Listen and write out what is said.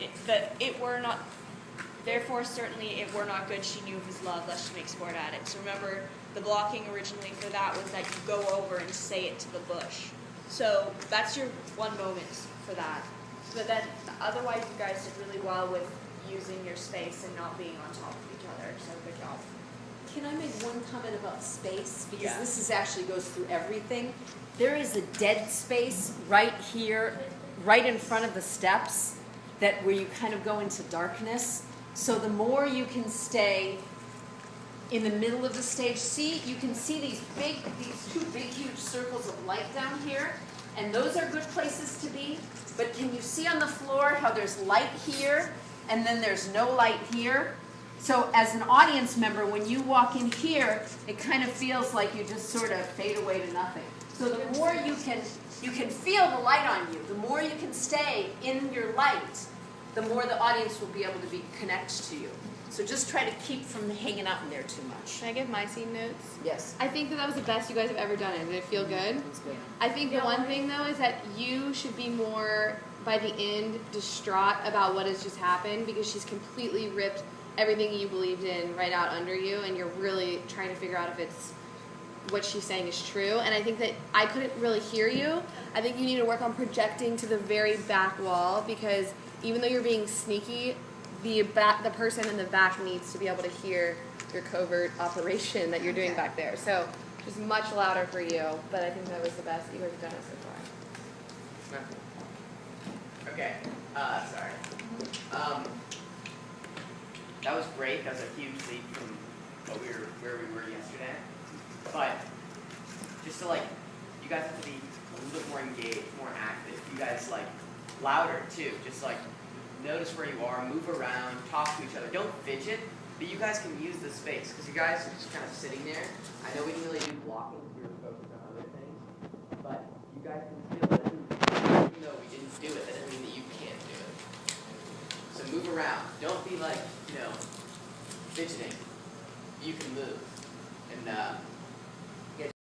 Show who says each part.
Speaker 1: it were not, therefore certainly it were not good she knew of his love, lest she make sport at it. So remember, the blocking originally for that was that you go over and say it to the bush. So that's your one moment for that. But then otherwise you guys did really well with using your space and not being on top of each other. So good job.
Speaker 2: Can I make one comment about space? Because
Speaker 1: Yeah.
Speaker 2: this actually goes through everything. There is a dead space right here, right in front of the steps, that where you kind of go into darkness. So the more you can stay in the middle of the stage, you can see these two big, huge circles of light down here, and those are good places to be. But can you see on the floor how there's light here, and then there's no light here? So as an audience member, when you walk in here, it kind of feels like you just sort of fade away to nothing. So the more you can feel the light on you, the more you can stay in your light, the more the audience will be able to connect to you. So just try to keep from hanging out in there too much.
Speaker 3: Can I give my scene notes?
Speaker 2: Yes.
Speaker 3: I think that was the best you guys have ever done it. Did it feel good?
Speaker 2: It was good.
Speaker 3: I think the one thing, though, is that you should be more, by the end, distraught about what has just happened, because she's completely ripped everything you believed in right out under you, and you're really trying to figure out if it's what she's saying is true. And I think that I couldn't really hear you. I think you need to work on projecting to the very back wall, because even though you're being sneaky, the person in the back needs to be able to hear your covert operation that you're doing back there. So just much louder for you, but I think that was the best you guys have done it so far.
Speaker 4: Okay, sorry. That was great. That was a huge leap from where we were yesterday. But just to you guys have to be a little bit more engaged, more active. You guys louder too. Just notice where you are, move around, talk to each other. Don't fidget, but you guys can use the space because you guys are just kind of sitting there. I know we didn't really do blocking, we were focused on other things, but you guys can feel it. Even though we didn't do it, that doesn't mean that you can't do it. So move around. Don't be fidgeting. You can move. And